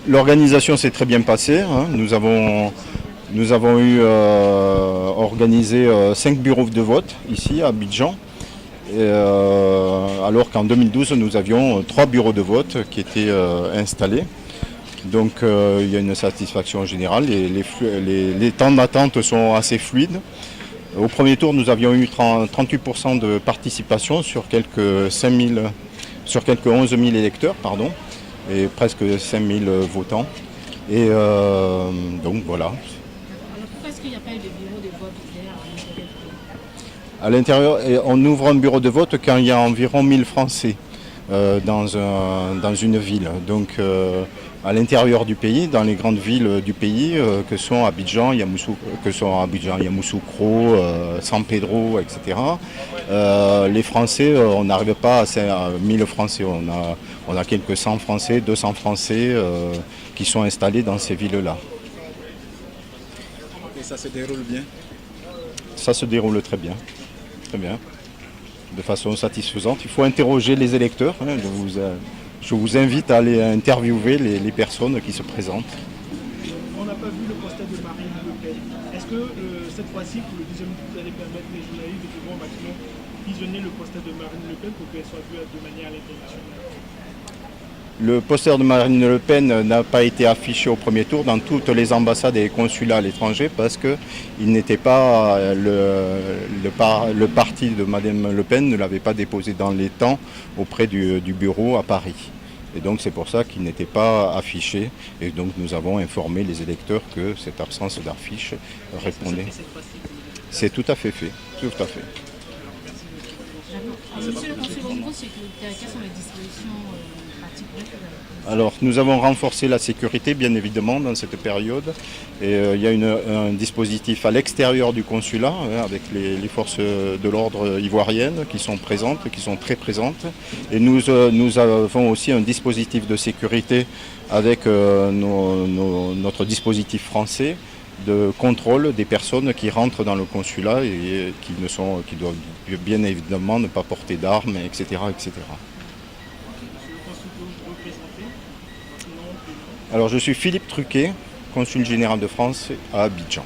L'organisation s'est très bien passée, hein. Nous avons eu organisé 5 bureaux de vote ici à Abidjan, alors qu'en 2012 nous avions 3 bureaux de vote qui étaient installés. Donc il y a une satisfaction générale, les temps d'attente sont assez fluides. Au premier tour nous avions eu 38% de participation sur quelques 11 000 électeurs, pardon, et presque 5 000 votants. Et donc voilà. Alors pourquoi est-ce qu'il n'y a pas eu de bureau de vote À l'intérieur, on ouvre un bureau de vote quand il y a environ 1000 Français dans une ville. Donc à l'intérieur du pays, dans les grandes villes du pays, que sont Abidjan, Yamoussoukro, San Pedro, etc. Les Français, on n'arrive pas à 1000 Français. On a quelques 100 Français, 200 Français qui sont installés dans ces villes-là. Et ça se déroule bien? Ça se déroule très bien. Très bien. De façon satisfaisante. Il faut interroger les électeurs. Hein. Je vous invite à aller interviewer les personnes qui se présentent. On n'a pas vu le poster de Marine Le Pen. Est-ce que cette fois-ci, pour le deuxième tour, vous allez permettre les journalistes de pouvoir au maximum visionner le poster de Marine Le Pen pour qu'elle soit vue de manière à l'internationale? Le poster de Marine Le Pen n'a pas été affiché au premier tour dans toutes les ambassades et les consulats à l'étranger parce qu'il n'était pas le parti de Madame Le Pen ne l'avait pas déposé dans les temps auprès du bureau à Paris. Et donc c'est pour ça qu'il n'était pas affiché. Et donc nous avons informé les électeurs que cette absence d'affiche répondait. C'est tout à fait fait. Tout à fait. Monsieur le conseiller au niveau sécuritaire, quelles sont les dispositions particulières que vous avez? Alors nous avons renforcé la sécurité bien évidemment dans cette période et il y a un dispositif à l'extérieur du consulat avec les forces de l'ordre ivoiriennes qui sont présentes, qui sont très présentes et nous avons aussi un dispositif de sécurité avec notre dispositif français de contrôle des personnes qui rentrent dans le consulat et qui doivent bien évidemment ne pas porter d'armes, etc., etc. Alors je suis Philippe Truquet, consul général de France à Abidjan.